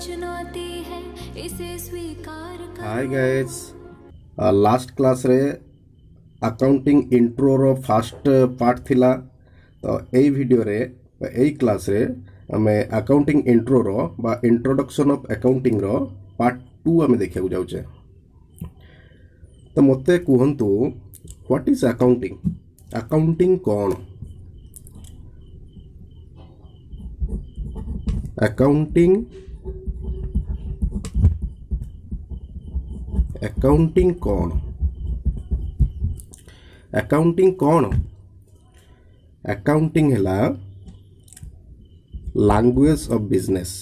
चुनौती है इसे स्वीकार कर। हाय गाइस, लास्ट क्लास रे अकाउंटिंग इंट्रो रो फास्ट पार्ट थिला। तो एई वीडियो रे एई क्लास रे हमें अकाउंटिंग इंट्रो रो बा इंट्रोडक्शन ऑफ अकाउंटिंग रो पार्ट 2 हमें देखिया जाउचे। तो मते कुहंतु व्हाट इज अकाउंटिंग? अकाउंटिंग कौन? अकाउंटिंग अकाउंटिंग कौन? अकाउंटिंग कौन? अकाउंटिंग हैला language of business.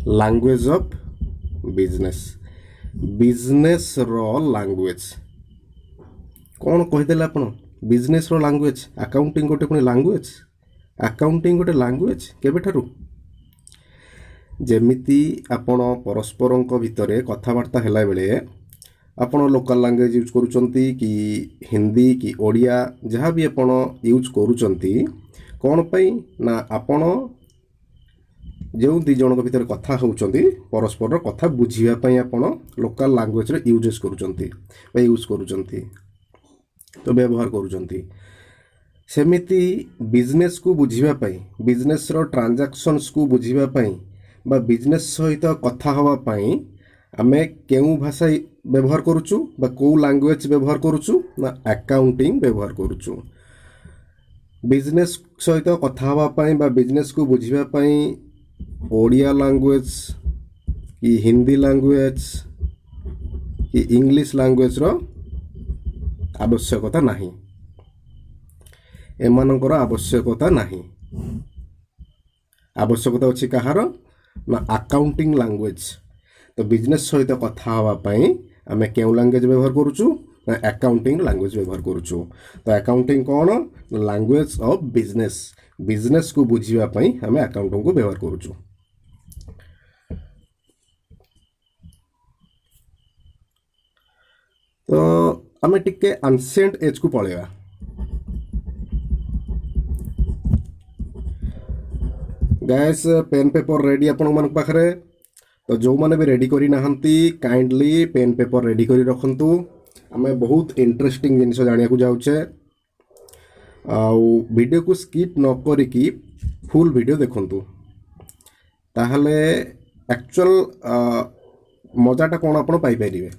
Language of business, business रो लैंग्वेज कौन कहीदेले आपण? बिजनेस रो लैंग्वेज। अकाउंटिंग गोटे पुणी लैंग्वेज? अकाउंटिंग गोटे लैंग्वेज केबेठारू? जेमिति आपण परस्परंक भितरे कथबार्ता हैला बेले आपण लोकल लैंग्वेज यूज करूचंती कि हिंदी कि ओडिया जहाँ भी आपण यूज करूचंती कौन पई ना आपण जो दी जन भितर कथा होउचंती परस्पर कथा बुझिया पई आपण लोकल लैंग्वेज रे यूजेस करूचंती बा यूज करूचंती, तो व्यवहार करूचंती। सेमिति बिजनेस को बुझिबा पई, बिजनेस रो ट्रांजैक्शंस को बुझिबा पई बा बिजनेस सहित कथा हवा पई आमे केउ भाषा व्यवहार करूचु बा को लैंग्वेज व्यवहार करूचु ना अकाउंटिंग व्यवहार करूचु। बिजनेस सहित कथा हवा पई बा बिजनेस को बुझिबा पई ओडिया लैंग्वेज कि हिंदी लैंग्वेज कि इंग्लिश लैंग्वेज रो आवश्यकता नहीं, एमानकर आवश्यकता नहीं। आवश्यकता अच्छी कहार ना अकाउंटिंग लैंग्वेज। तो बिजनेस सहित कथा हवा पई आमे केउ लैंग्वेज व्यवहार करूचु ना अकाउंटिंग लैंग्वेज व्यवहार करूचु। तो अकाउंटिंग कौन? Language of business. बिजनेस को बुझिबा पई आमे अकाउंटिंग को व्यवहार करूचु। तो आमे टिके एंशिएंट एज को पळेवा। गाइस, पेन पेपर रेडी आपण मन पाखरे? तो जो माने भी रेडी करी नाहंती काइंडली पेन पेपर रेडी करी रखंतु। आमे बहुत इंटरेस्टिंग जिनिस जानिया को जाउछे। वीडियो को स्किप न करी की फुल वीडियो देखंतु, ताहले एक्चुअल मजाटा कोन आपण पाई परिबे।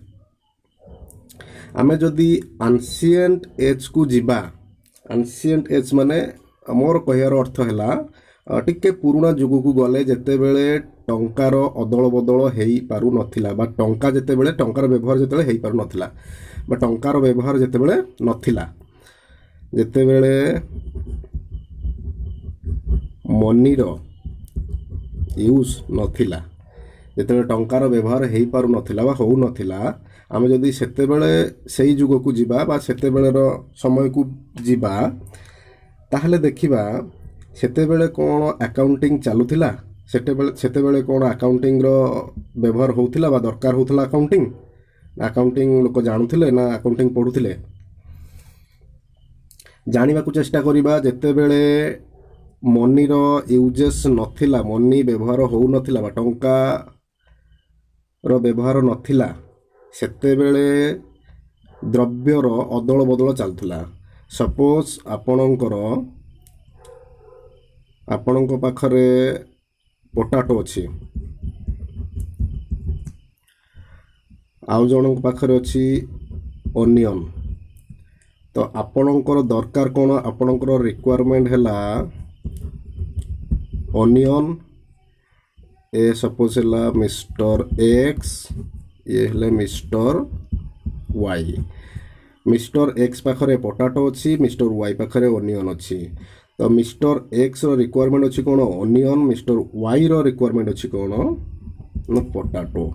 आमे जदि एंशिएंट एज को जिबा, एंशिएंट एज माने मोर कहयार अर्थ हैला टिके पुराना जुग को गले जेते बेले टंकार अदल बदल हेई पारु नथिला बा टंका जेते बेले टंकार व्यवहार जेते बेले हेई पारु नथिला बा टंकार व्यवहार जेते बेले नथिला, जेते बेले मनी रो यूज नथिला, जेते बेले टंकार व्यवहार हेई पारु नथिला बा होउ नथिला, आमे जदि सेते बेले सेई जुग को जिबा बा सेते बेले रो समय को जिबा ताहले देखिबा सेते बेले कोन अकाउंटिंग चालुथिला, सेते बेले कोन अकाउंटिंग रो व्यवहार होउथिला बा दरकार होउथिला। अकाउंटिंग अकाउंटिंग लोक जानुथिले ना अकाउंटिंग पढुथिले? जानिबा को चेष्टा करिबा। जेते बेले मनी रो यूजेस नथिला, मनी व्यवहार होउ नथिला बा टंका रो व्यवहार नथिला, सेते बेले द्रव्य रो अदल बदल चलथिला। सपोज आपणक पाखरे पोटाटो अच्छी, आउ जन पाखरे अच्छी ओनियन। तो आपणकर दरकार कौन? आपणकर रिक्वायरमेंट हैला ओनियन। ए सपोज हैला मिस्टर एक्स, ये हैले मिस्टर वाई। मिस्टर एक्स पाखरे पोटाटो अच्छी, मिस्टर वाई पाखरे ओनियन अच्छी। तो मिस्टर एक्स रो रिक्वायरमेंट अच्छी कौन? ओनियन। मिस्टर वाई रो रिक्वायरमेंट अच्छी कौन? ना पोटाटो।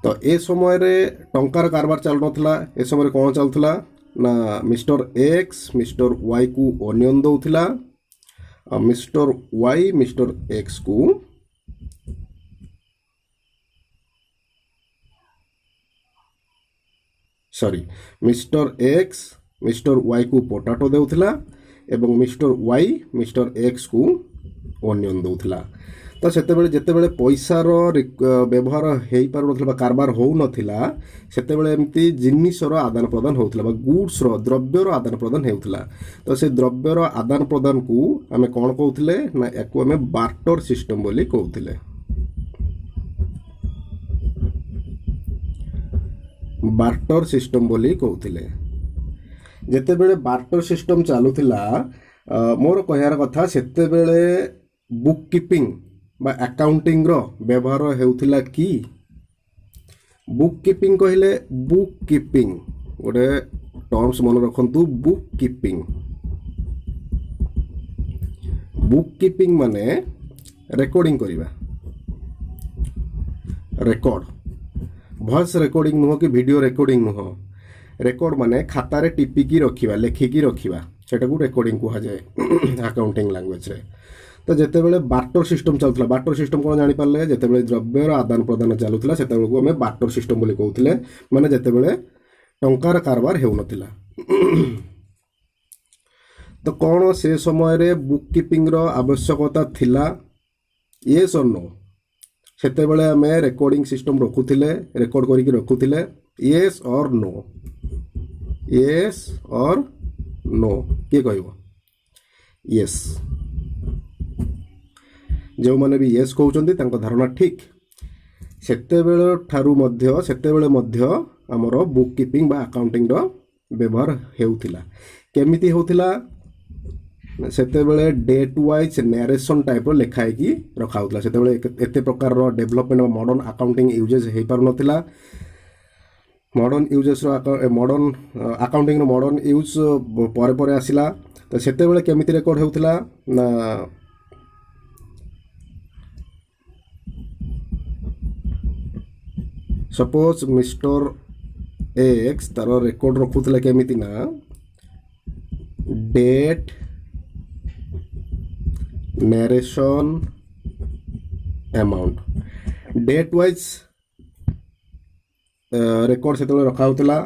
तो ए समय रे टंकार कारबार चल नथला। ए समय कौन चलथला ना मिस्टर एक्स मिस्टर वाई को ओनियन दउथला, मिस्टर वाई मिस्टर एक्स को ସରି ମିଷ୍ଟର ଏକ୍ସ ମିଷ୍ଟର ୱାଇକୁ ପଟାଟୋ ଦେଉଥିଲା ଏବଂ ମିଷ୍ଟର ୱାଇ ମିଷ୍ଟର ଏକ୍ସକୁ ଅନିଅନ୍ ଦେଉଥିଲା। ତ ସେତେବେଳେ ଯେତେବେଳେ ପଇସାର ବ୍ୟବହାର ହେଇପାରୁନଥିଲା ବା କାରବାର ହେଉନଥିଲା ସେତେବେଳେ ଏମିତି ଜିନିଷର ଆଦାନ ପ୍ରଦାନ ହେଉଥିଲା ବା ଗୁଡ୍ସର ଦ୍ରବ୍ୟର ଆଦାନ ପ୍ରଦାନ ହେଉଥିଲା। ତ ସେ ଦ୍ରବ୍ୟର ଆଦାନ ପ୍ରଦାନକୁ ଆମେ କ'ଣ କହୁଥିଲେ ନା ୟାକୁ ଆମେ ବାର୍ଟର ସିଷ୍ଟମ ବୋଲି କହୁଥିଲେ। ବାର୍ଟର ସିଷ୍ଟମ ବୋଲି କହୁଥିଲେ। ଯେତେବେଳେ ବାର୍ଟର ସିଷ୍ଟମ ଚାଲୁଥିଲା ମୋର କହିବାର କଥା ସେତେବେଳେ ବୁକ୍ କିପିଂ ବା ଆକାଉଣ୍ଟିଂର ବ୍ୟବହାର ହେଉଥିଲା କି? ବୁକ୍ କିପିଂ କହିଲେ ବୁକ୍ କିପିଂ ଗୋଟେ ଟର୍ମସ୍ ମନେ ରଖନ୍ତୁ। ବୁକ୍ କିପିଂ ମାନେ ରେକର୍ଡିଂ କରିବା। ରେକର୍ଡ ଭଏସ୍ ରେକର୍ଡିଂ ନୁହଁ କି ଭିଡ଼ିଓ ରେକର୍ଡିଂ ନୁହଁ। ରେକର୍ଡ ମାନେ ଖାତାରେ ଟିପିକି ରଖିବା ଲେଖିକି ରଖିବା ସେଟାକୁ ରେକର୍ଡିଂ କୁହାଯାଏ ଆକାଉଣ୍ଟିଂ ଲାଙ୍ଗୁଏଜରେ। ତ ଯେତେବେଳେ ବାର୍ଟର ସିଷ୍ଟମ ଚାଲୁଥିଲା ବାର୍ଟର ସିଷ୍ଟମ କ'ଣ ଜାଣିପାରିଲେ? ଯେତେବେଳେ ଦ୍ରବ୍ୟର ଆଦାନ ପ୍ରଦାନ ଚାଲୁଥିଲା ସେତେବେଳକୁ ଆମେ ବାର୍ଟର ସିଷ୍ଟମ ବୋଲି କହୁଥିଲେ। ମାନେ ଯେତେବେଳେ ଟଙ୍କାର କାରବାର ହେଉନଥିଲା। ତ କ'ଣ ସେ ସମୟରେ ବୁକ୍ କିପିଂର ଆବଶ୍ୟକତା ଥିଲା? ୟେସ୍ ଅର୍ ନୋ? ସେତେବେଳେ ଆମେ ରେକର୍ଡିଂ ସିଷ୍ଟମ ରଖୁଥିଲେ ରେକର୍ଡ କରିକି ରଖୁଥିଲେ। ୟେସ୍ ଅର୍ ନୋ? ୟେସ୍ ଅର୍ ନୋ କିଏ କହିବ? ୟେସ୍। ଯେଉଁମାନେ ବି ୟେସ୍ କହୁଛନ୍ତି ତାଙ୍କ ଧାରଣା ଠିକ୍। ସେତେବେଳେ ମଧ୍ୟ ଆମର ବୁକ୍ କିପିଂ ବା ଆକାଉଣ୍ଟିଂର ବ୍ୟବହାର ହେଉଥିଲା। କେମିତି ହେଉଥିଲା? ସେତେବେଳେ ଡେଟ୍ ୱାଇଜ୍ ନ୍ୟାରେସନ୍ ଟାଇପ୍ର ଲେଖା ହେଇକି ରଖାହେଉଥିଲା। ସେତେବେଳେ ଏତେ ପ୍ରକାରର ଡେଭଲପମେଣ୍ଟ ବା ମଡ଼ର୍ଣ୍ଣ ଆକାଉଣ୍ଟିଂ ୟୁଜେସ୍ ହେଇପାରୁନଥିଲା। ମଡ଼ର୍ଣ୍ଣ ଆକାଉଣ୍ଟିଂର ମଡ଼ର୍ଣ୍ଣ ୟୁଜ୍ ପରେ ଆସିଲା। ତ ସେତେବେଳେ କେମିତି ରେକର୍ଡ ହେଉଥିଲା ନା ସପୋଜ ମିଷ୍ଟର ଏକ୍ସ ତାର ରେକର୍ଡ ରଖୁଥିଲା କେମିତି ନା date narration amount date wise record ସେତେବେଳେ ରଖାହେଉଥିଲା।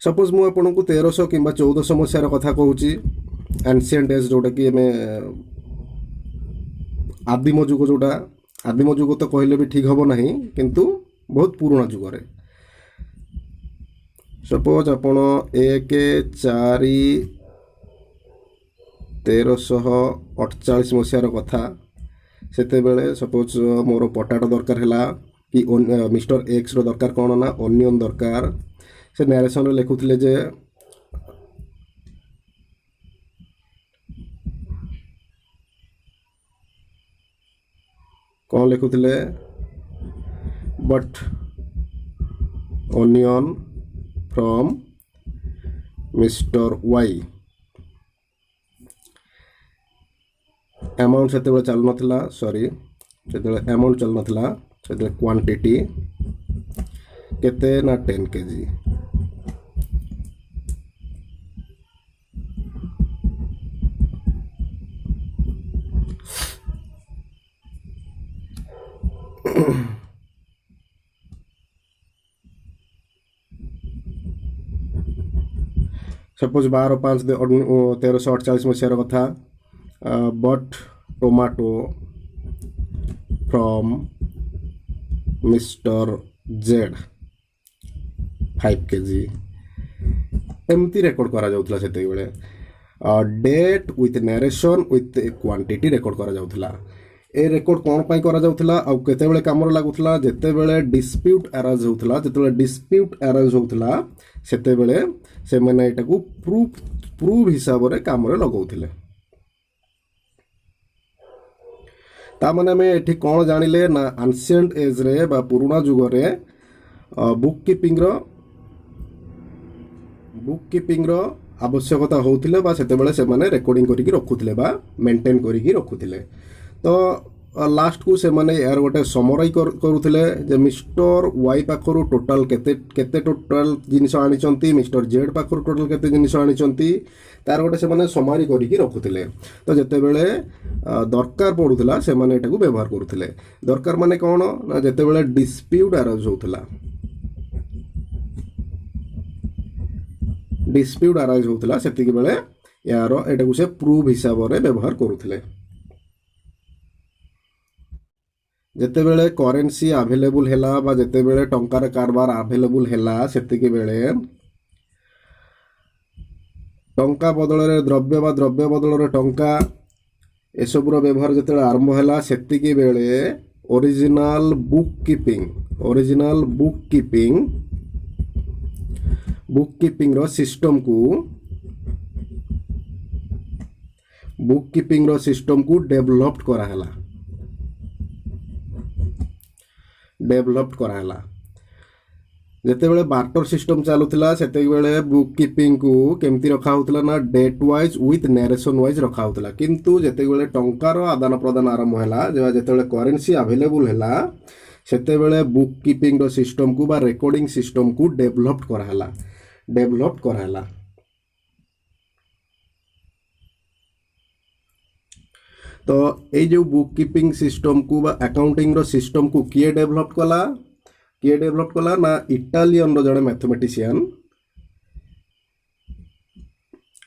ସପୋଜ ମୁଁ ଆପଣଙ୍କୁ 1300 କିମ୍ବା 1400 ମସିହାର କଥା କହୁଛି। ଆନ୍ସିଏଣ୍ଟ ଏଜ୍ ଯେଉଁଟାକି ଆମେ ଆଦିମ ଯୁଗ ଯେଉଁଟା ଆଦିମ ଯୁଗ ତ କହିଲେ ବି ଠିକ୍ ହେବ ନାହିଁ କିନ୍ତୁ ବହୁତ ପୁରୁଣା ଯୁଗରେ। ସପୋଜ ଆପଣ 1/4/1348 ମସିହାର କଥା। ସେତେବେଳେ ସପୋଜ ମୋର ପଟାଟୋ ଦରକାର ହେଲା କି ମିଷ୍ଟର ଏକ୍ସର ଦରକାର କ'ଣ ନା ଅନିଅନ୍ ଦରକାର। ସେ ନ୍ୟାରେସନ୍ରେ ଲେଖୁଥିଲେ ଯେ କ'ଣ ଲେଖୁଥିଲେ but onion from mister Y. Amount ସେତେବେଳେ ଚାଲୁନଥିଲା ସେତେବେଳେ ଆମାଉଣ୍ଟ ଚାଲୁନଥିଲା। ସେତେବେଳେ କ୍ୱାଣ୍ଟିଟି କେତେ ନା 10 kg। ସପୋଜ 12/5/1348 ମସିହାର କଥା। But tomato from mister Z 5 kg। ଏମିତି ରେକର୍ଡ କରାଯାଉଥିଲା ସେତେବେଳେ। Date with narration with quantity record କରାଯାଉଥିଲା। ଏ ରେକର୍ଡ କ'ଣ ପାଇଁ କରାଯାଉଥିଲା ଆଉ କେତେବେଳେ କାମରେ ଲାଗୁଥିଲା? ଯେତେବେଳେ ଡିସ୍ପ୍ୟୁଟ୍ ଆରାଇଜ୍ ହେଉଥିଲା ସେତେବେଳେ ସେମାନେ ଏଇଟାକୁ ପ୍ରୁଫ୍ ହିସାବରେ କାମରେ ଲଗାଉଥିଲେ। ତାମାନେ ଆମେ ଏଠି କ'ଣ ଜାଣିଲେ ନା ଆନ୍ସିଏଣ୍ଟ ଏଜ୍ରେ ବା ପୁରୁଣା ଯୁଗରେ ବୁକ୍ କିପିଂର ଆବଶ୍ୟକତା ହେଉଥିଲେ ବା ସେତେବେଳେ ସେମାନେ ରେକର୍ଡିଂ କରିକି ରଖୁଥିଲେ ବା ମେଣ୍ଟେନ୍ କରିକି ରଖୁଥିଲେ। ତ ଲାଷ୍ଟକୁ ସେମାନେ ଏହାର ଗୋଟେ ସମରାଇ କରୁଥିଲେ ଯେ ମିଷ୍ଟର ୱାଇ ପାଖରୁ ଟୋଟାଲ କେତେ ଟୋଟାଲ ଜିନିଷ ଆଣିଛନ୍ତି, ମିଷ୍ଟର ଜେଡ୍ ପାଖରୁ ଟୋଟାଲ କେତେ ଜିନିଷ ଆଣିଛନ୍ତି, ତାର ଗୋଟେ ସେମାନେ ସମାରି କରିକି ରଖୁଥିଲେ। ତ ଯେତେବେଳେ ଦରକାର ପଡ଼ୁଥିଲା ସେମାନେ ଏଟାକୁ ବ୍ୟବହାର କରୁଥିଲେ। ଦରକାର ମାନେ କ'ଣ ନା ଯେତେବେଳେ ଡିସ୍ପ୍ୟୁଟ୍ ଆରାଇଜ୍ ହେଉଥିଲା डिस्प्यूट आराइज होता से बेले यार एटा से प्रूफ हिसाब से व्यवहार करुले जिते बेले करेन्सी आभेलेबुल हैला बा जिते बेले टंकार कारबार आभेलेबुल हैला सेतिके बेले टंका बदल द्रव्य बा द्रव्य बदल टंका एसबूर व्यवहार जो आरंभ है सेतिकी बेले ओरिजिनल बुक कीपिंग रो सिस्टम को डेवलप्ड कराला जिते बेले बार्टर सिस्टम चलुला से बेले बुक कीपिंग को केमती रखा होता ना date wise with narration wise रखा होता किंतु जिते बेले टंकार आदान प्रदान आरंभ है जिते करेन्सी अवेलेबल है सेते बेले बुक कीपिंग रो सिस्टम को बा रिकॉर्डिंग सिस्टम को डेवलप्ड कराला तो ये जो बुक कीपिंग सिस्टम को बा अकाउंटिंग रो सिस्टम को किए डेवलप कला ना इटालियन रो जड़े मैथमेटिशियन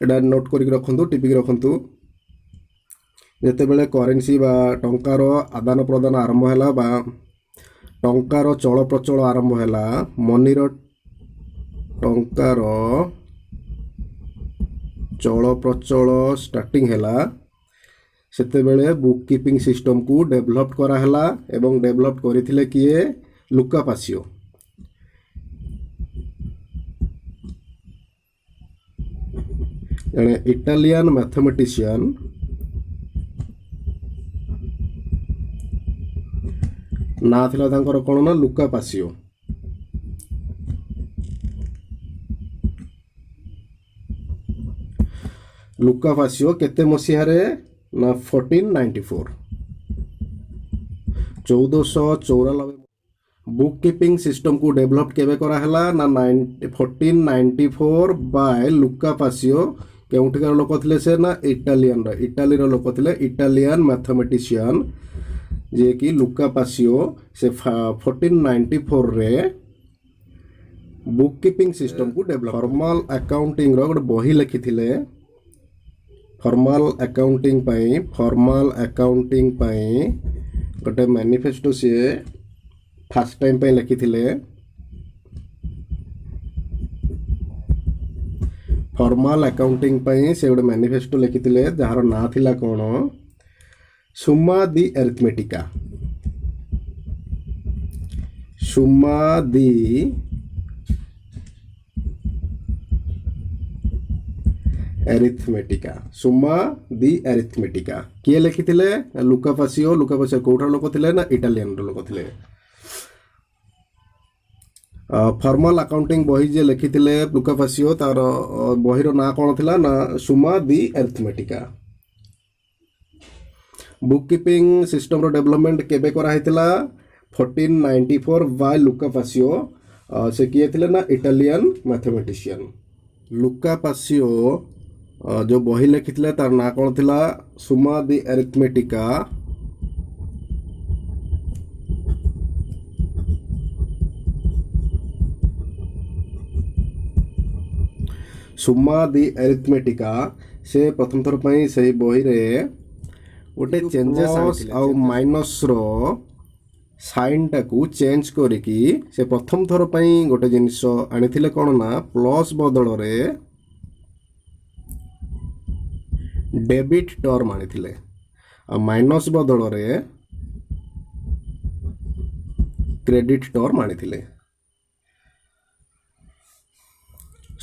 एटा नोट करिक रखंतु टिपिक रखंतु जेते बेले करेन्सी बा टंकार आदान प्रदान आरंभ है बा टंकार चल प्रचल आरंभ है मनी रो टंकार चल प्रचल स्टार्टिंग है सेते बेले बुक कीपिंग सिस्टम को डेवलप कराला एवं डेवलप करथिले किए लुका पासियो जड़े इटालियन मैथमेटिशियन ना थिला तांकर कोन ना लुका पासियो केते मसीहा रे ना 1494 1494 बुक कीपिंग सिस्टम को डेवलप केबे करा हला ना 1494 बाय लुका पासियो केउठिकार लोक थिले से ना इटाली रो लोक थिले इटालियन मैथमेटिशियन जे कि लुका पासियो से 1494 रे बुक कीपिंग सिस्टम को डेवलप फॉर्मल अकाउंटिंग रो गोटे बही लिखि थिले फॉर्मल अकाउंटिंग पई गोटे मैनिफेस्टो से फर्स्ट टाइम पे लिखी थिले फॉर्मल अकाउंटिंग पई से गोटे मैनिफेस्टो लिखी थिले जार ना थिला कोन सुम्मा दी अरिथमेटिका सुम्मा दी अरिथमेटिका किए लिखी थिले लुका पासियो कोठार लोक थिले ना इटालियन लोक थिले फॉर्मल अकाउंटिंग बही जे लिखी थिले लुका पासियो तार बहीर ना कौन थिला ना सुम्मा दी अरिथमेटिका बुक कीपिंग सिस्टम रो डेवलपमेंट केबे करा हेतिला 1494 बाय लुका पासियो से किए थिले ना इटालियन मैथमेटिशियन लुका पासियो जो बही लिखी थिले तार ना कौन थिला सुम्मा दी अरिथमेटिका से प्रथम थर पई सही बही रे गोटे चेंजेस आउ माइनस रो साइन टाकू चेंज करिकी से प्रथम थर पई गोटे जिनिस आनिथिले कोन ना प्लस बदल रे डेबिट टर्म आनिथिले आ माइनस बदल रे क्रेडिट टर्म आनिथिले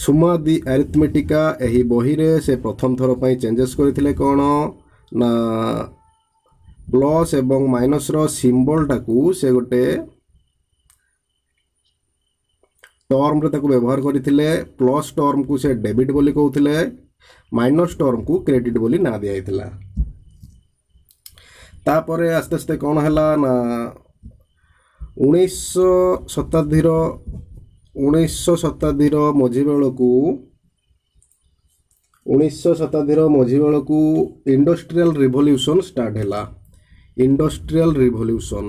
सुम्मा दी अरिथमेटिका एही बही रे से प्रथम थर पई चेंजेस करथिले कोन ना प्लस एवं माइनस रो सिंबल टाकू से गोटे टर्म रे ताकू व्यवहार करथिले प्लस टर्म को से डेबिट बोली कहउथिले माइनस टर्म को क्रेडिट बोली ना दिया हितला तापरे आस्ते आस्ते कोन हला ना 19 शताब्दी मझी बेलू इंडस्ट्रियल रिवोल्यूशन स्टार्ट है इंडस्ट्रियल रिवोल्यूशन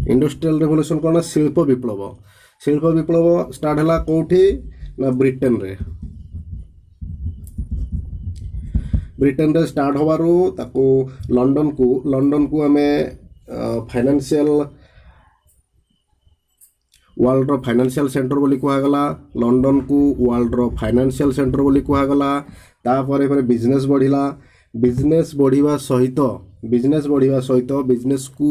इंडस्ट्रियल रेवोल्यूशन कौन शिल्प विप्लव स्टार्ट है कौटी ना ब्रिटेन रे स्टार्ट होबारू ताको लंडन को आम फाइनेंशियल वर्ल्ड रो फाइनेंशियल सेंटर बोली कहगला लंडन को वर्ल्ड रो फाइनेंशियल सेंटर बोली कहगला तापर बिजनेस बढ़िला बिजनेस बढ़िया सहित बिजनेस को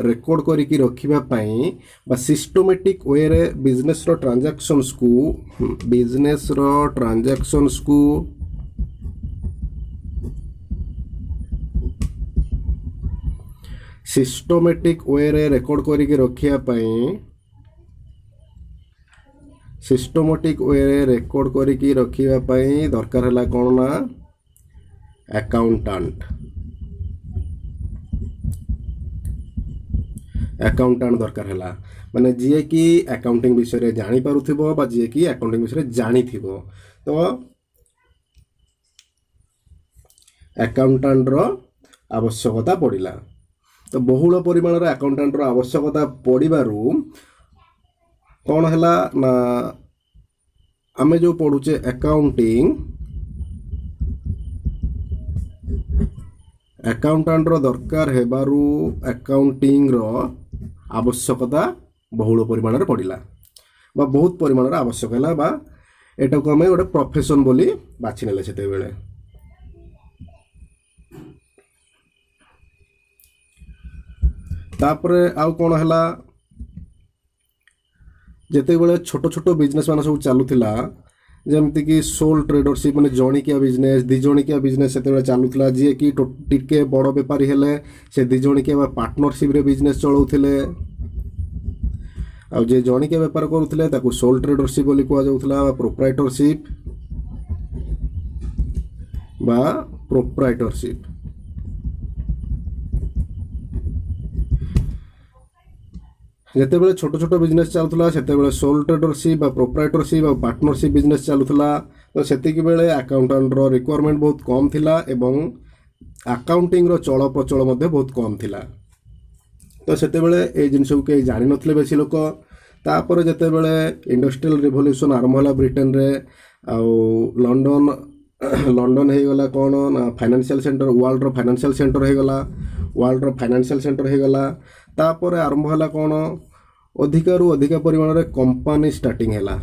रेकॉर्ड करिकी रखिबा पई बा सिस्टमैटिक वे रे बिजनेस रो ट्रांजैक्शंस को सिस्टमैटिक वे रे रेकॉर्ड करिकी रखिया पई दरकार है कौन ना अकाउंटेंट दरकार है माने जी कि अकाउंटिंग विषय जानी पारुथिबो बा जी कि अकाउंटिंग विषय जानी थिबो तो अकाउंटेंट रो आवश्यकता पड़िला। तो बहुल परिमाण रे अकाउंटेंट रो आवश्यकता पड़िबारु कौन है ना आमे जो पढ़ुचे अकाउंटेंट रो दरकार हेबारू अकाउंटिंग रो आवश्यकता बहुल परिमाण रे पड़िला बा बहुत परिमाण रे आवश्यक है बा एटा को आमे गोटे प्रोफेशन बोली बाछि नेले सेते बेले। तापरे आउ कौन है जेते बेले छोट छोट बिजनेस मान सब चलुला जमती कि सोल ट्रेडरशिप माने जणिकिया बिजनेस दिजणिकिया बिजनेस सेते बेले चलुला जी कि टिके बड़ बेपारी हेले से दिजणिकिया बा पार्टनरशिप रे बिजनेस चलाउथिले आ जे जणिकिया बेपार करूथिले ताकू सोल ट्रेडरशिप बोली कुआ जाउथला बा प्रोप्राइटरशिप जेते बेले छोट छोट बिजनेस चलुला सेते बेले सोल ट्रेडरशिप प्रोप्राइटरशिप और पार्टनरशिप बिजनेस चलुला तो सेतिकी बेले अकाउंटेंट रो रिक्वायरमेंट बहुत कम थिला एवं अकाउंटिंग रो चल प्रचल मध्ये बहुत कम थिला। तो सेते बेले ए जिनिस को के जानि नथले बेसी लोक तापर जेते बेले इंडस्ट्रियल रिवोल्यूशन आरंभ होला ब्रिटेन रे आ लंडन हे गला कोन ना फाइनेंशियल सेंटर वर्ल्ड रो फाइनेंशियल सेंटर हे गला तापर आरंभ होला कौन अधिकारु अधिक परिमाण रे कंपनी स्टार्टिंग हैला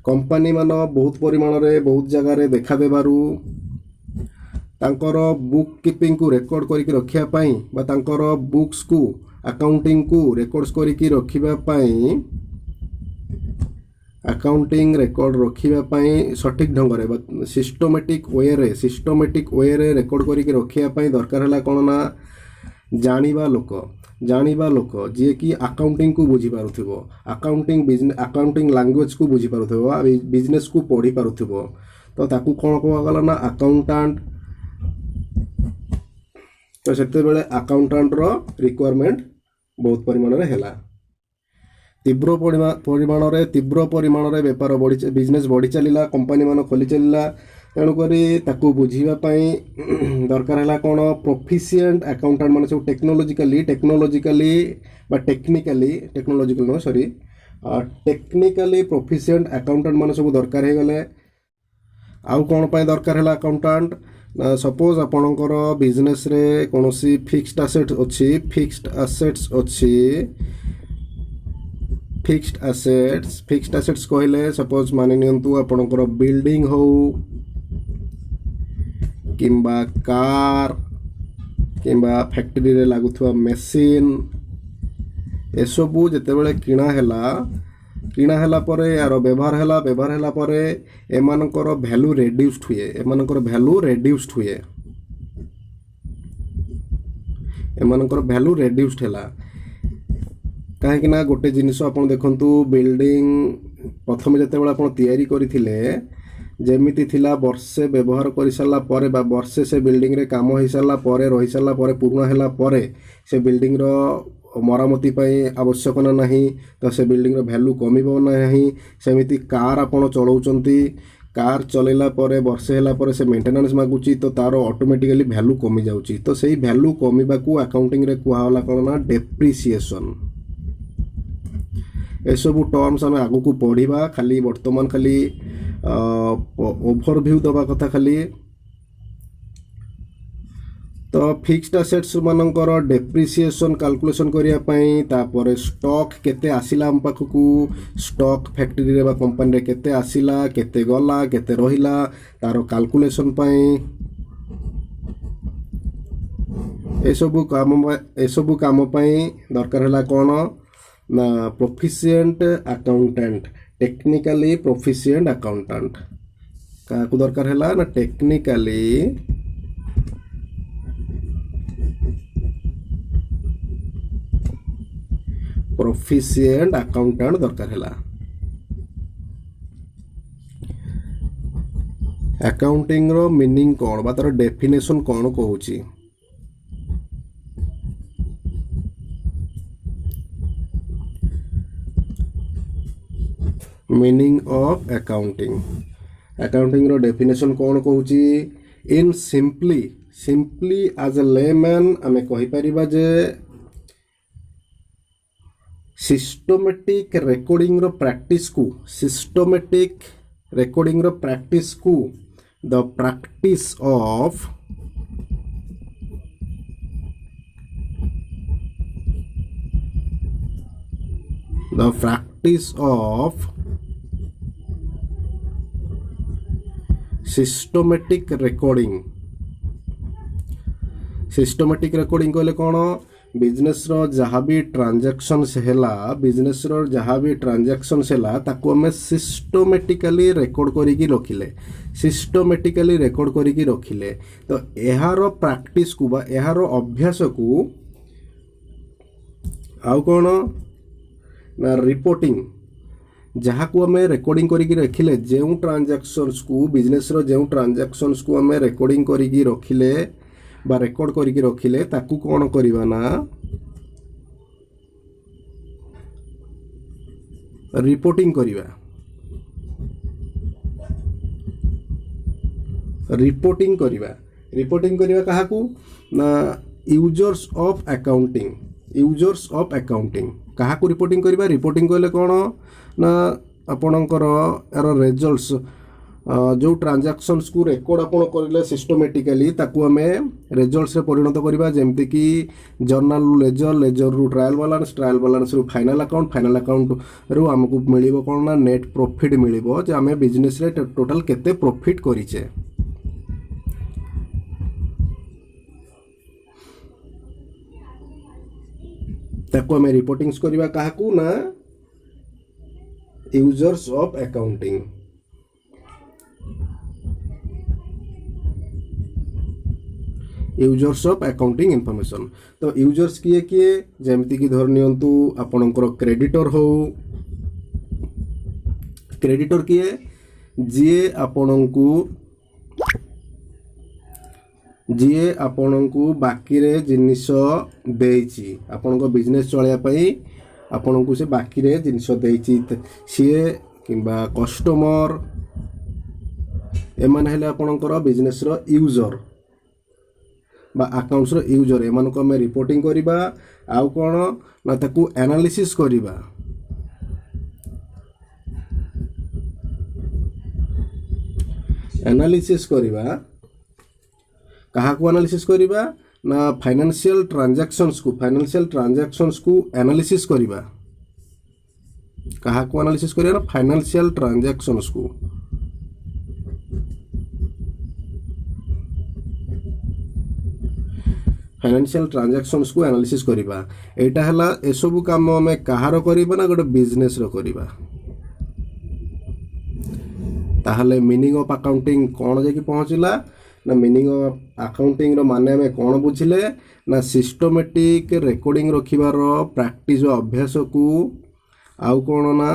कंपनी मान बहुत परिमाण रे बहुत जगह रे देखा देबारू तांकर बुक कीपिंग को रेकॉर्ड करिक रखिया पई बा तांकर बुक्स को अकाउंटिंग को रेकॉर्ड्स करिक रखिबा पई अकाउंटिंग रेकॉर्ड रखिबा पई सठिक ढंग रे सिस्टमैटिक वे रे रेकॉर्ड करिक रखिया पई दरकार हला कोन ना जानिबा लोक जे कि अकाउंटिंग को बुझी पारुथिबो अकाउंटिंग लैंग्वेज को बुझी पारुथिबो बिजनेस को पढ़ी पारुथिबो तो ताकू कोन को गला ना अकाउंटेंट। तो सेते बेले अकाउंटेंट रो रिक्वायरमेंट बहुत परिमाण रे हैला तीव्र परिमाण रे व्यापार बढ़ी बिजनेस बढ़ी चलिला कंपनी मान खोली चलिला तेणुक ताकू बुझीबा पई दरकार है कौन प्रोफिशिएंट अकाउंटेंट मान सब टेक्नोलॉजिकली प्रोफिशिएंट अकाउंटेंट मान सब दरकार हे गले। आउ कौन पाई दरकार है अकाउंटेंट सपोज आपणकर बिजनेस रे कोनोसी फिक्स्ड एसेट्स कहले सपोज मानि नियंतु आपणकर बिल्डिंग हो किंबा कार किंबा फैक्ट्री रे लागुथवा मशीन एसबू जेतेबेले किणा हैला परे यार व्यवहार हैला परे एमानकर वैल्यू रेड्यूस्ड हैला कहीं ना गोटे जिनिस आप देखु बिल्डिंग प्रथम जितेबाला आप तैयारी करथिले जेमिति थिला वर्षे व्यवहार कर सारा पर वर्षे से बिल्डिंग रे काम हो सारा पर रही सारा पर पूर्ण हैला पर से बिल्डिंग रो मरामती पाई आवश्यक ना तो से बिल्डिंग रो वैल्यू कमिबो नाही सेमिति कार आपण चलाउचंती कार चलैला परे वर्षे होला परे से मेंटेनेंस मागुची तो तार ऑटोमेटिकली वैल्यू कमी जाउची तो सेही वैल्यू कमिबाकू अकाउंटिंग रे कुहा होला कोन ना डेप्रिसिएशन। ए सब टर्म्स आम आगु को पढ़ा खाली वर्तमान खाली ओवरव्यू दबा कथा खाली। तो फिक्स्ड असेट्स मानकर डेप्रिसिएशन कैलकुलेशन करिया पई तापर स्टॉक केते आसिला हम पाखकू स्टॉक फैक्ट्री रे बा कंपनी रे केते आसिला केते गला केते रहिला तारो कैलकुलेशन पई ए सब काम पई दरकार हला कोन ना proficient accountant technically proficient accountant का को दरकार हला ना टेक्निकली प्रोफिशिएंट अकाउंटेंट दरकार हला। अकाउंटिंग रो मीनिंग कोन बा तार डेफिनेशन कोन कहूची मीनिंग ऑफ अकाउंटिंग रो डेफिनेशन कोन कहूची in simply as a layman आमे कहि परिबा जे सिस्टमैटिक रेकॉर्डिंग रो प्रैक्टिस को the practice of systematic recording कहले कौन बिजनेस रो जहाँ भी ट्रांजैक्शंस हैला ताको हमें सिस्टमैटिकली रेकॉर्ड करिकी रखिले तो एहार प्रैक्टिस को बा एहार अभ्यास को आउ कौन ना रिपोर्टिंग जहाँ को हमें रिकॉर्डिंग करिकी रखिले जो ट्रांजैक्शंस को बिजनेस रो जो ट्रांजैक्शंस को हमें रिकॉर्डिंग करिकी रखिले बा रेकॉर्ड करिकी रखिले ताकू कौन करिबा ना रिपोर्टिंग करिबा काहाकू ना यूजर्स ऑफ अकाउंटिंग काहाकू रिपोर्टिंग कहले कौन ना आपणकर यार रिजल्ट्स जो ट्रांजैक्शंस को रेकॉर्ड आपण करले सिस्टमैटिकली ताकू हमें रिजल्ट्स रे परिणत करिबा जेमति कि जर्नल लेजर रु ट्रायल बैलेंस रु फाइनल अकाउंट रु हमकू मिलिबो कोन ना नेट प्रॉफिट मिलिबो जे हमें बिजनेस रे टोटल केते प्रॉफिट करिचे। ताकू हमें रिपोर्टिंग्स करिबा काहाकू ना users of accounting. Users of accounting information तो यूजर्स किए किए जेमती कि धर नियंतु आपणकर क्रेडिटर किए जीए आपणको बाकी रे जिनिस देइची आपणको बिजनेस चलया पई आपणको से बाकी रे जिनिस देइची सीए किंबा कस्टमर एमान हेले आपणकर बिजनेस रो यूजर बा अकाउंट्स रो यूजर एमान को हमें रिपोर्टिंग करिबा आउ कोन ना ताकू एनालिसिस करिबा काहाकू एनालिसिस करिबा ना फाइनेंशियल ट्रांजैक्शंस को एनालिसिस करिबा काहाकू एनालिसिस करिबा ना फाइनेंशियल ट्रांजैक्शंस को एनालिसिस करिबा एटा हला ए सब काम हमें कहार करिबा ना गोटे बिजनेस रो करिबा ताहले मीनिंग ऑफ अकाउंटिंग कौन जाकि पहुँचला ना मीनिंग ऑफ अकाउंटिंग रो माने हमें कौन बुझिले ना सिस्टमैटिक रेकॉर्डिंग रखिबार प्रैक्टिस अभ्यास को आउ कौन ना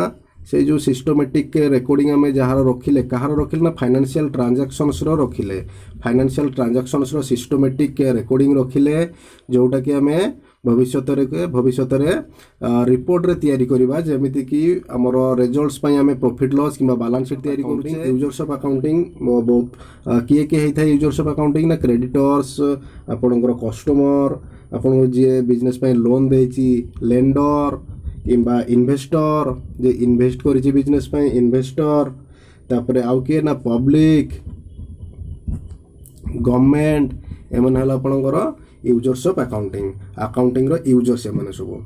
से जो सिस्टमैटिक रेकॉर्डिंग आम जार रखिले कहार रखिले ना फाइनेंशियल ट्रांजैक्शंस रखिले फाइनेंशियल ट्रांजैक्शंस सिस्टमैटिक रेकॉर्डिंग रखिले जोटा कि आम भविष्य रिपोर्ट रे तैयारी करबा जेमिति कि हमर रिजल्ट्स पई हमें प्रॉफिट लॉस किबा बैलेंस शीट तैयारी करूचे यूजर्स ऑफ अकाउंटिंग बहुत किए के हेता यूजर्स ऑफ अकाउंटिंग ना क्रेडिटर्स आपनकर कस्टमर आपन जे बिजनेस पई लोन देछि लेंडर किबा इन्वेस्टर जे इन्वेस्ट करिछि बिजनेस पई इन्वेस्टर तापरे आउ के ना पब्लिक गवर्नमेंट एमन हला आपनकर यूजर्स ऑफ अकाउंटिंग रो यूजर्स एमन सब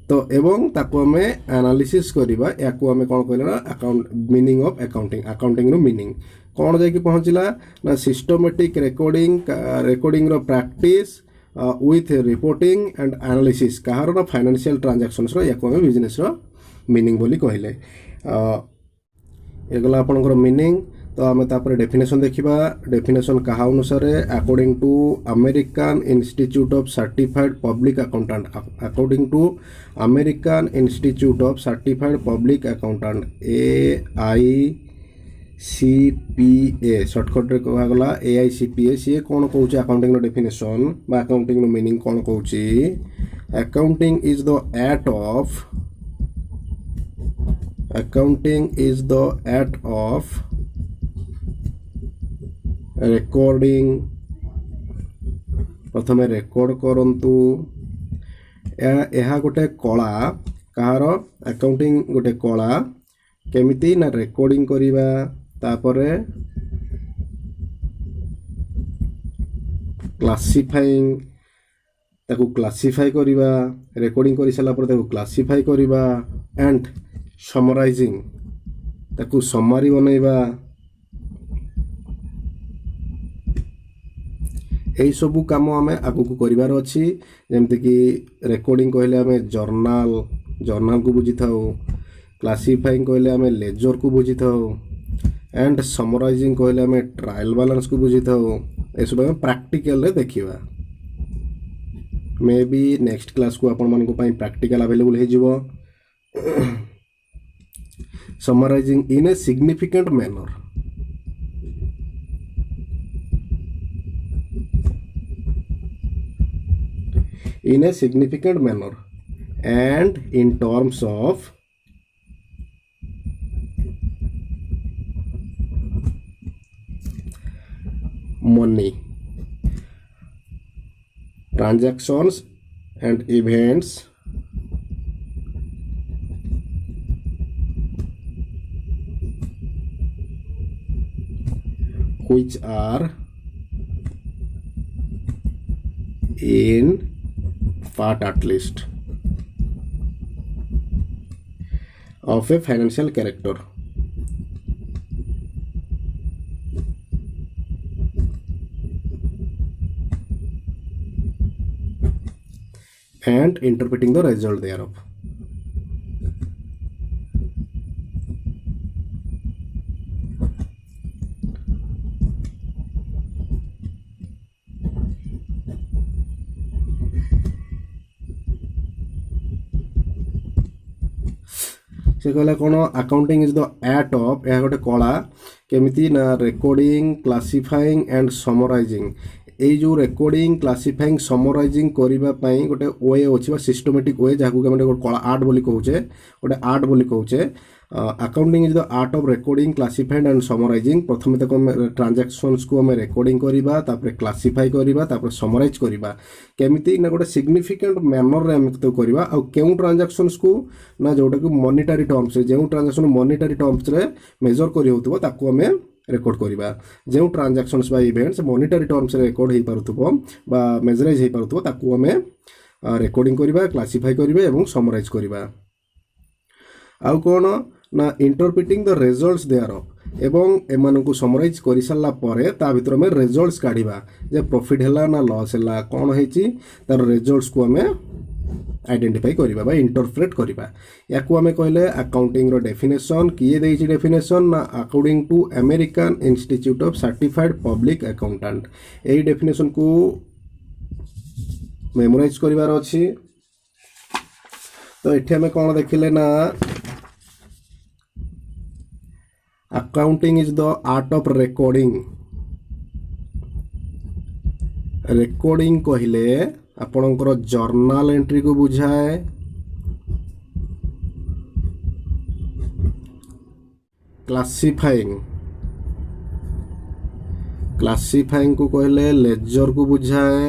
तो एवं ताको हमें एनालिसिस करबा याको हमें कोन कहले ना अकाउंट मीनिंग ऑफ अकाउंटिंग रो मीनिंग कोन जाय कि पहुंचला ना सिस्टमैटिक रिकॉर्डिंग रो practice with reporting and analysis कहार ना फाइनेंशियल ट्रांजैक्शंस रो याको हमें बिजनेस रो मीनिंग बोली कहले एगला आपनकर मीनिंग तो आम तापर डेफिनेशन देखिबा डेफिनेशन कहा अनुसार according to American Institute of Certified Public Accountant according to American Institute of Certified Public Accountant AICPA shortcut रे कहा गला AICPA सी कोन कहूची अकाउंटिंग रो डेफिनेशन बा अकाउंटिंग रो मीनिंग कोन कहूची accounting is the act of recording प्रथमे रेकॉर्ड करंतु यह गोटे कला कहार अकाउंटिंग गोटे कला केमिति ना रेकॉर्डिंग करिबा तापरे क्लासिफाइंग ताकू क्लासिफाई करिबा रेकॉर्डिंग करि सला पर ताकू क्लासिफाई करिबा एंड समराइजिंग ताकू समरी बनैबा यही सबू काम आम आगू करार अच्छी जमती कि रेकॉर्डिंग कहले आम जर्नाल को बुझी था क्लासिफाइंग कहले आम लेजर को बुझी था एंड समराइजिंग कहले आम ट्रायल बैलेंस को बुझी था ये सब प्रैक्टिकल रे देखिबा मे बी नेक्स्ट क्लास को आपण मन को पई प्रैक्टिकल अवेलेबल हे जिवो summarising in a significant manner and in terms of money transactions and events which are in part at least of a financial character and interpreting the result thereof से कहला कौन accounting is the art of यह गोटे कला केमिति ना recording classifying and summarising ये जो रेकॉर्डिंग क्लासिफाइंग समराइजिंग करबा पई गोटे वे अछि बा सिस्टमैटिक वे जाकू के गोटे कला आर्ट बोली कहूचे गोटे आर्ट बोली कहूचे accounting is the art of recording classifying and summarising प्रथम तक ट्रांजैक्शंस को हमें रेकॉर्डिंग करबा तापर क्लासिफाई करबा तापर समराइज करबा केमिति ना गोटे सिग्निफिकेंट मैनर रे हम तो करबा आ केउ ट्रांजैक्शंस को ना जोटा को मॉनिटरी टर्म्स रे जेउ ट्रांजैक्शन मॉनिटरी टर्म्स रे मेजर करि होतबो ताको हमें रेकॉर्ड करबा जेउ ट्रांजैक्शंस बा इवेंट्स मॉनिटरी टर्म्स रे रेकॉर्ड हे पारुतबो बा मेजराइज हे पारुतबो ताको हमें रेकॉर्डिंग करबा क्लासिफाई करबा एवं समराइज करबा आउ कोन ना इंटरप्रिटिंग द रिजल्ट्स देयर एवं एमान को समराइज कर सारा परे ता भीतर में रिजल्ट्स काढ़ा जे प्रॉफिट हैला ना लॉस हैला कौन होइची तार रिजल्ट्स को हमें आइडेंटिफाई करबा बा इंटरप्रेट करबा याकू हमें कहले अकाउंटिंग रो डेफिनेशन किए देइची डेफिनेशन ना according to American Institute of Certified Public Accountant एई डेफिनेशन को मेमोराइज करिवार अछि तो एठी हमें कौन देखिले ना accounting is the art of recording कहले ଆପଣଙ୍କର ଜର୍ନାଲ ଏଣ୍ଟ୍ରିକୁ ବୁଝାଏ। କ୍ଲାସିଫାଇଂକୁ କହିଲେ ଲେଜରକୁ ବୁଝାଏ।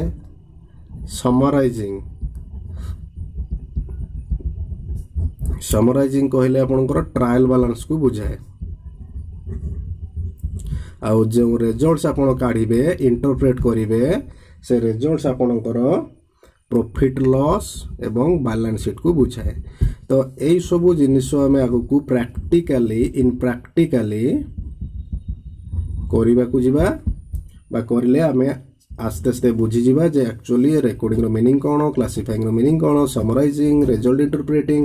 ସମରାଇଜିଂ କହିଲେ ଆପଣଙ୍କର ଟ୍ରାଏଲ ବାଲାନ୍ସକୁ ବୁଝାଏ। ଆଉ ଯେଉଁ ରେଜଲ୍ଟସ ଆପଣ କାଢ଼ିବେ ଇଣ୍ଟରପ୍ରେଟ୍ କରିବେ ସେ ରେଜଲ୍ଟସ ଆପଣଙ୍କର ପ୍ରଫିଟ୍ ଲସ୍ ଏବଂ ବାଲାନ୍ସ ସିଟ୍କୁ ବୁଝାଏ। ତ ଏଇ ସବୁ ଜିନିଷ ଆମେ ଆଗକୁ ପ୍ରାକ୍ଟିକାଲି କରିବାକୁ ଯିବା ବା କରିଲେ ଆମେ ଆସ୍ତେ ଆସ୍ତେ ବୁଝିଯିବା ଯେ ଆକ୍ଚୁଆଲି ରେକର୍ଡିଂର ମିନିଂ କ'ଣ, କ୍ଲାସିଫାଇଂର ମିନିଂ କ'ଣ, ସମରାଇଜିଂ, ରେଜଲ୍ଟ ଇଣ୍ଟରପ୍ରେଟିଂ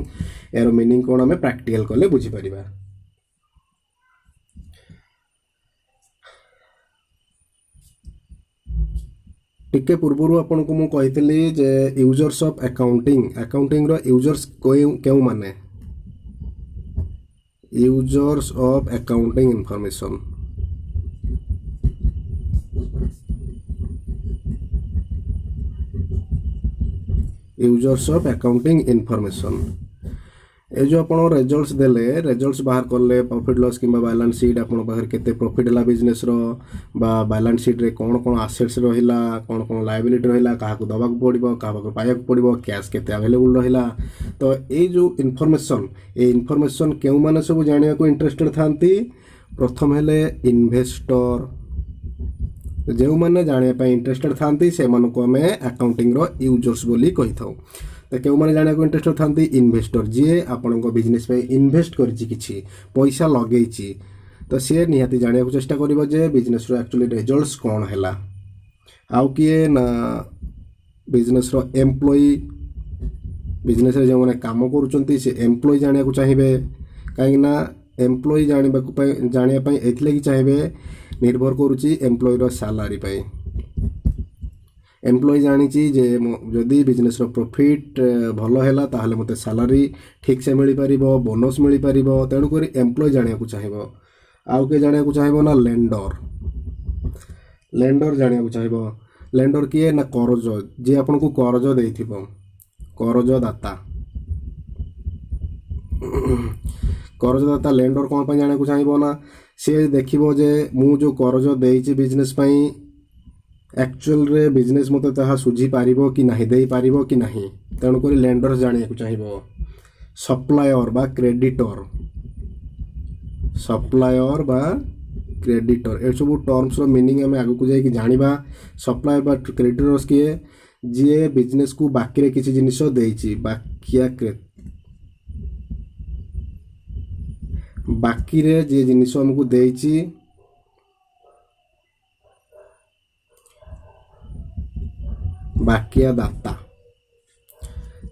ଏହାର ମିନିଂ କ'ଣ ଆମେ ପ୍ରାକ୍ଟିକାଲ କଲେ ବୁଝିପାରିବା। ଟିକେ ପୂର୍ବରୁ ଆପଣଙ୍କୁ ମୁଁ କହିଥିଲି ଯେ ୟୁଜର୍ସ ଅଫ୍ ଆକାଉଣ୍ଟିଂର ୟୁଜର୍ସ କେଉଁମାନେ? Users of accounting information. Users of accounting information ए जो आपण रिजल्ट्स देले रिजल्ट्स बाहर करले प्रॉफिट लॉस किंबा बैलेंस शीट आपण बाहर केते प्रॉफिट हला बिजनेस रो बा बैलेंस शीट रे कोन कोन एसेट्स रहिला कोन कोन लायबिलिटी रहिला काहा को दबाक पड़िबो काहा को पायक पड़िबो कैश केते अवेलेबल रहिला। तो ए जो इनफॉरमेशन केउ माने सब जानिया को इंटरेस्टेड थांती। प्रथम हेले इन्वेस्टर जो मैंने जाना इंटरेस्टेड था से आम अकाउंटिंग यूजर्स बोली कही था। तो क्यों मैंने जाना को इंटरेस्टेड था इन्वेस्टर जी आपण बिजनेस इन्वेस्ट कर पैसा लगे तो सी निहाती जाना चेष्टा कर बिजनेस एक्चुअली रिजल्ट्स कौन है। आउ किए ना बिजनेस एम्प्लॉय बिजनेस जो मैंने काम करुँच से एम्प्लॉय जाना चाहिए कहीं एम्प्लॉय जानापी एथि चाहिए निर्भर करुच्ची एम्प्लॉयर सैलरी पे। एम्प्लॉय जानी जे जदि बिजनेस प्रॉफिट भल है ताहले मते सैलरी ठीक से मिल पार बोनस मिल पार तेणुक एम्प्लॉय जाना चाहिए। आउ के जाना चाहिए ना लेंडर जाना चाहिए। लेंडर किए ना करज जी आपन को करज देथिबो करजदाता लेंडर कौन पर जाना चाहिए ना सी देखिबो जे मु जो करज देइछि बिजनेस पई एक्चुअल रे बिजनेस मते ताहा सुझी पारिबो कि नाही देई पारिबो कि नाही तेणु करी लेंडर जानिया को चाहिए। सप्लायर बा क्रेडिटर ए सब टर्म्स रो मीनिंग आम आगु को जाई कि जानिबा। सप्लायर बा क्रेडिटर्स किए जी बिजनेस को बाकी रे किछि जिनिस देइछि बाकी रे जे जिनिस हमको देइछि बाकिया दाता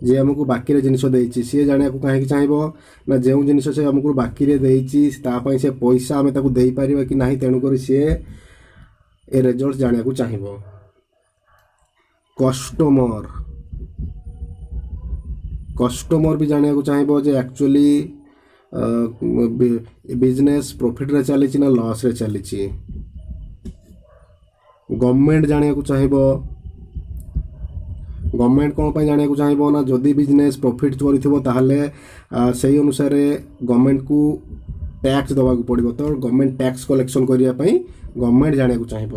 जे हमको बाकी रे जिनिस देइछि सी जानिया को काहे चाहिबो ना जेउ जिनिस से हमको बाकी रे देइछि ता पई से पैसा हमें ताको देई परिबा कि नाही तेणु करी सी ए रिजल्ट जानिया को चाहिबो। कस्टमर भी जानिया को चाहिबो जे एक्चुअली बिजनेस प्रॉफिट रे चली ना लॉस रे चली। गवर्नमेंट जानिया को चाहिबो। गवर्नमेंट कौन पर जानिया को चाहिए ना जदि बिजनेस प्रॉफिट करिथिबो ताहले सही अनुसार गवर्नमेंट को टैक्स दबा को पड़िबो। तो गवर्नमेंट टैक्स कलेक्शन करिया पई गवर्नमेंट जानिया को चाहिए।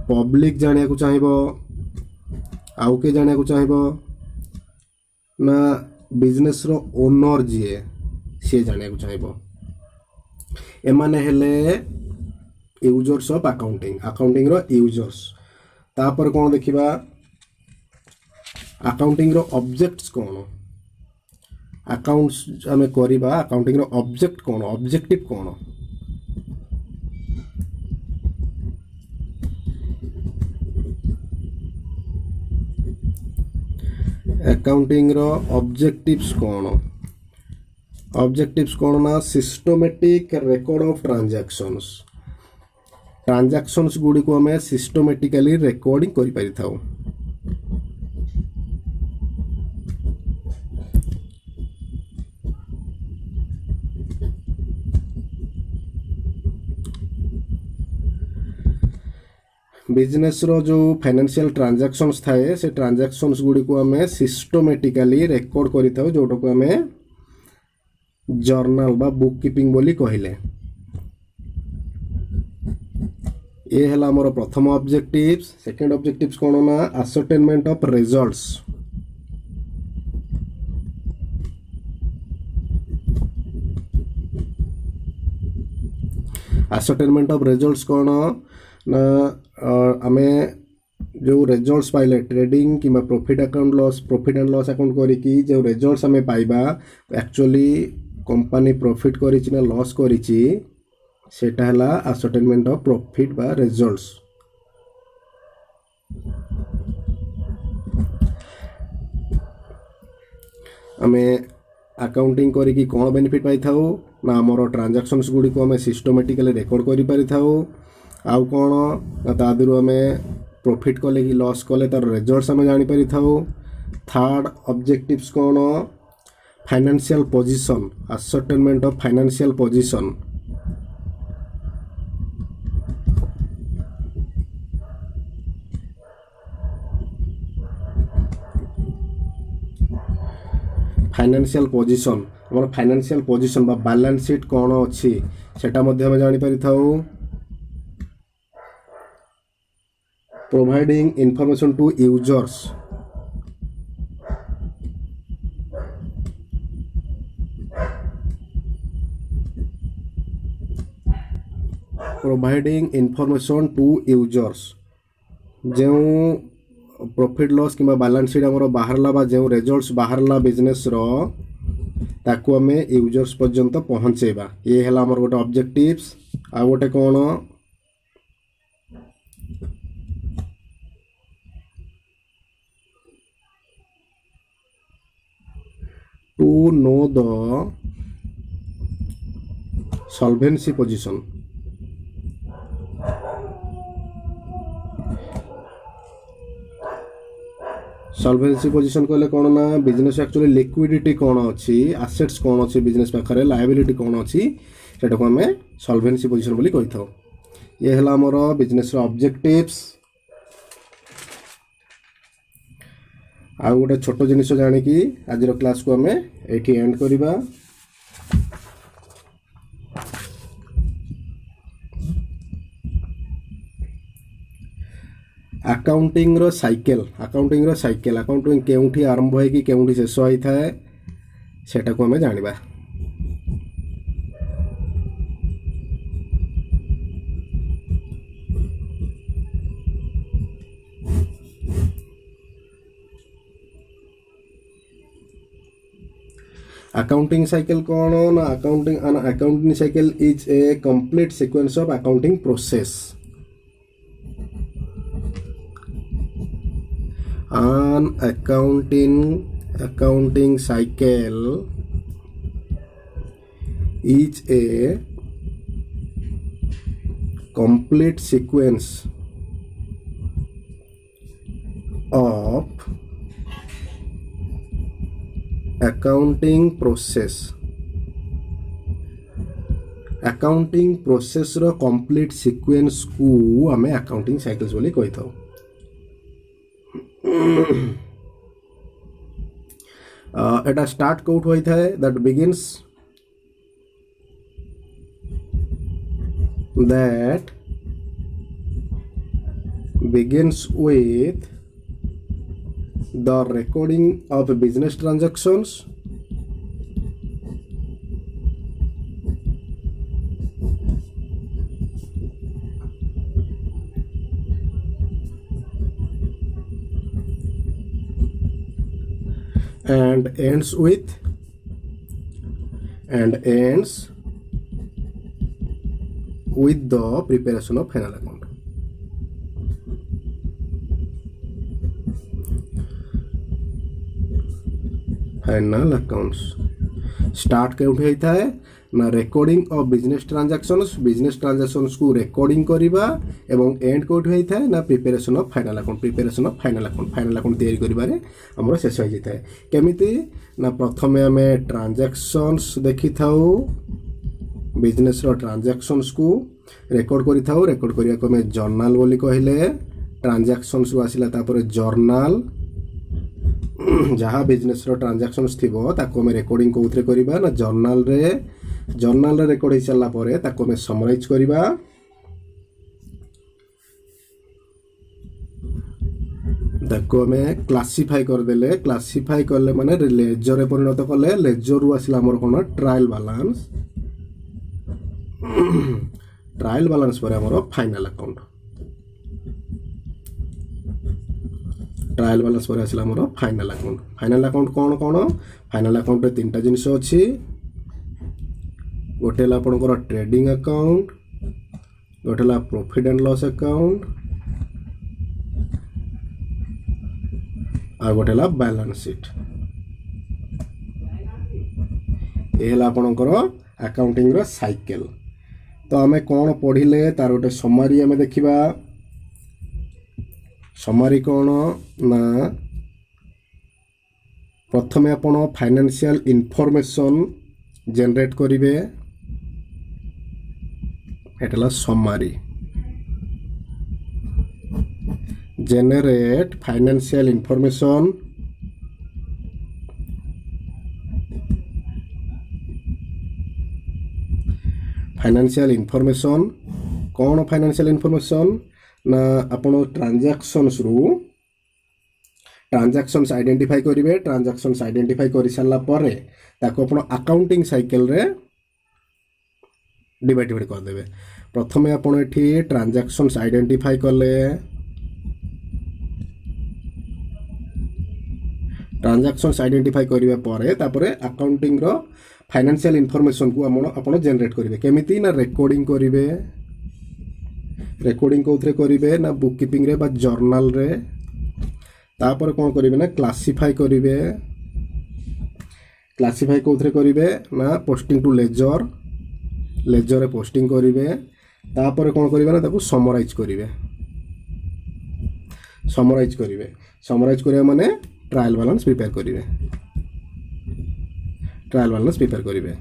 पब्लिक जानिया को चाहिए। आउ के जानिया को चाहिए ना बिजनेस रो ओनर जी सी जानिया को चाहिए। एमाने हेले यूजर्स ऑफ अकाउंटिंग रो यूजर्स। तापर कौन देखिबा अकाउंटिंग रो ऑब्जेक्ट्स कौन अकाउंट्स आमे करिबा अकाउंटिंग रो ऑब्जेक्ट कौन ऑब्जेक्टिव कौन अकाउंटिंग रो ऑब्जेक्टिव्स कौन ना सिस्टमैटिक रिकॉर्ड ऑफ ट्रांजैक्शंस गुडी को हमें सिस्टमैटिकली रिकॉर्डिंग करि पारि थाउ। बिजनेस रो जो फाइनेंशियल ट्रांजैक्शंस थाए से ट्रांजैक्शंस गुडी को आमे सिस्टमैटिकली रेकॉर्ड करिथाउ जोटा को आमे जर्नल बा बुक कीपिंग बोली कहिले। ये है हमर प्रथम ऑब्जेक्टिव्स। सेकंड ऑब्जेक्टिव्स कोन ना ascertainment of results. Ascertainment of results कोन ना आमे जो रिजल्ट्स पाइले ट्रेडिंग कि प्रॉफिट एंड लॉस अकाउंट करी कि जो रिजल्ट्स आमे पाइबा एक्चुअली कंपनी प्रॉफिट करिछि ना लॉस करिछि सेटा हला असर्टेनमेंट ऑफ प्रॉफिट बा रिजल्ट्स। आमे अकाउंटिंग करी कि कोन बेनिफिट पाई थाउ ना हमर ट्रांजैक्शंस गुडी को आमे सिस्टमैटिकली रेकॉर्ड करि पारि थाउ। आउ कोन ना तादिरु आमे प्रॉफिट कले कि लॉस कले तार रिजल्ट्स आमे जानि पारि थाउ। थर्ड ऑब्जेक्टिव्स कोन financial position ascertainment of financial position. Financial position हमर फाइनेंशियल पोजीशन बा बैलेंस शीट कोन अछि सेटा मध्ये हम जानि पारि थाउ। Providing information to users providing information to users जो प्रॉफिट लॉस किंबा बैलेंस शीट हमर बाहरला बा जो रिजल्ट्स बाहरला बिजनेस रो ताकू हमें यूजर्स पर्यंत पहुंचेबा। ये हला हमर गोटे ऑब्जेक्टिव्स। आ गोटे कोन to know the solvency position. Solvency position कहले कोन ना बिजनेस एक्चुअली लिक्विडिटी कोन अछि एसेट्स कोन अछि बिजनेस पाखरे लायबिलिटी कोन अछि सेटा को हमें सॉल्वेंसी पोजीशन बोली कहिथाउ। ये हला हमर बिजनेस रो ऑब्जेक्टिव्स। आ गोटे छोट जिनिस जानि कि आज रो क्लास को हमें एठी एंड करिबा। अकाउंटिंग रो साइकिल अकाउंटिंग केउठी आरंभ होय कि केउठी शेष होई थाए सेटा को हमें जानिबा। अकाउंटिंग साइकिल कोन ना accounting cycle is a complete sequence of accounting process. An accounting cycle is a complete sequence of accounting process रो complete sequence को हमें accounting cycles बोली कहि थाउ। एटा स्टार्ट कोट होई थाए that begins with the recording of business transactions and ends with the preparation of final account. Final accounts start केउठी होई थाए ना रिकॉर्डिंग ऑफ बिजनेस ट्रांजैक्शंस को रिकॉर्डिंग करिबा एवं एंड कोउठी होई थाए ना प्रिपरेशन ऑफ फाइनल अकाउंट तैयारी करिबारे हमर शेष होई जाय। केमिति ना प्रथमे हमें ट्रांजैक्शंस देखि थाउ बिजनेस रो ट्रांजैक्शंस को रेकर्ड करिथाउ रेकर्ड करिया को हमें जर्नल बोली कहले ट्रांजैक्शंस रु आसिला तापर जर्नल जहाँ बिजनेस रो ट्रांजैक्शंस थिबो ताको हमें रिकॉर्डिंग कोउथरे करिबा ना जर्नल रे रेकॉर्ड हो सारा पर ताको हमें समराइज करिबा ताको हमें क्लासिफाई कर देले क्लासिफाई करले माने लेजर रे परिणत करले लेजर रु आसिला हमर कोन ट्रायल बैलेंस पर हमर फाइनल अकाउंट ट्रायल बैलेंस पर आसिला हमर फाइनल अकाउंट कोन फाइनल अकाउंट रे तीनटा जिनिस अछि गोटे ला आपनकर ट्रेडिंग अकाउंट गोटे ला प्रॉफिट एंड लॉस अकाउंट आ गोटे ला बैलेंस शीट ए हला आपनकर अकाउंटिंग रो साइकिल तो आमे कोन पढिले तार गोटे समरी आमे देखिबा समरी कोन ना प्रथमे आपण फाइनेंशियल इंफॉर्मेशन जनरेट करिवे एटला समरी generate financial information कौन फाइनेंशियल इनफॉरमेशन ना आपण ट्रांजैक्शंस आइडेंटिफाई करिवे ट्रांजैक्शंस आइडेंटिफाई करि साला परे ताको आपण अकाउंटिंग साइकिल रे डिवाइड कर देबे प्रथमे आपण एठी ट्रांजैक्शंस आइडेंटिफाई करले ट्रांजैक्शंस आइडेंटिफाई करिवे परे तापरे अकाउंटिंग रो फाइनेंशियल इनफॉरमेशन को आपण जनरेट करिवे केमिति ना रिकॉर्डिंग कोथरे करिवे ना बुक कीपिंग रे बा जर्नल रे तापर कोन करिवे ना क्लासिफाई कोथरे करिवे ना पोस्टिंग टू लेजर रे पोस्टिंग करिवे तापर कोन करिवे ना ताको समराइज करिवे माने ट्रायल बैलेंस प्रिपेयर करिवे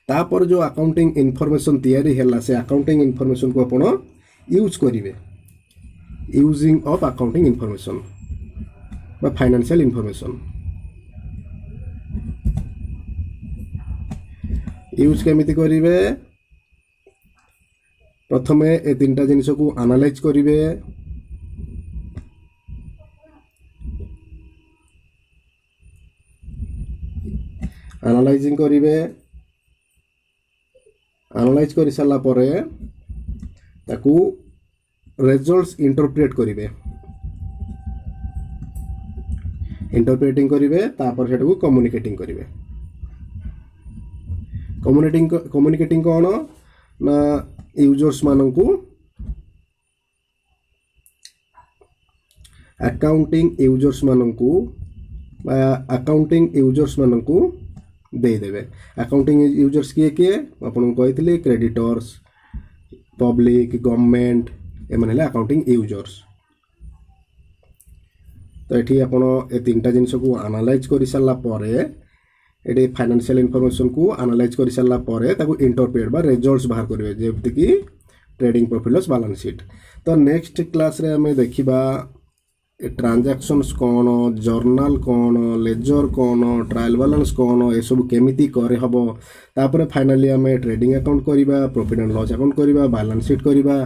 तापर जो अकाउंटिंग इनफॉरमेशन तैयारी हैला से अकाउंटिंग इनफॉरमेशन को आपण यूज करिवे यूजिंग ऑफ अकाउंटिंग इनफॉरमेशन बा फाइनेंशियल इनफॉरमेशन यूज केमिति करिवे प्रथमे ए तीनटा जिनिस को एनालाइज करिवे एनालाइज करि साला परे ताकू रिजल्ट्स इंटरप्रेट करिवे तापर सेटू कम्युनिकेटिंग कोन ना यूजर्स माननकू अकाउंटिंग यूजर्स माननकू दे देवे अकाउंटिंग यूजर्स किए आपन कहितले क्रेडिटर्स पब्लिक गवर्नमेंट एमन हेले अकाउंटिंग यूजर्स तो एठी आपन ए तीनटा जिनिस को एनालाइज करि साला परे एठी फाइनेंशियल इंफॉर्मेशन को एनालाइज करि साला परे ताको इंटरप्रेट बा रिजल्ट्स बाहर करिवे जेबति कि trading profit loss balance sheet तो नेक्स्ट क्लास रे हमें देखिबा ट्रांजैक्शंस कौन जर्नल कौन लेजर कौन ट्रायल बैलेंस कौन ये सब केमिति करे हबो तापर फाइनली हमें ट्रेडिंग अकाउंट करिबा प्रॉफिट एंड लॉस अकाउंट करिबा बैलेंस शीट करिबा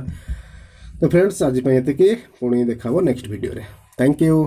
तो फ्रेंड्स आज पय एते कि पुणी देखाबो नेक्स्ट वीडियो रे थैंक यू।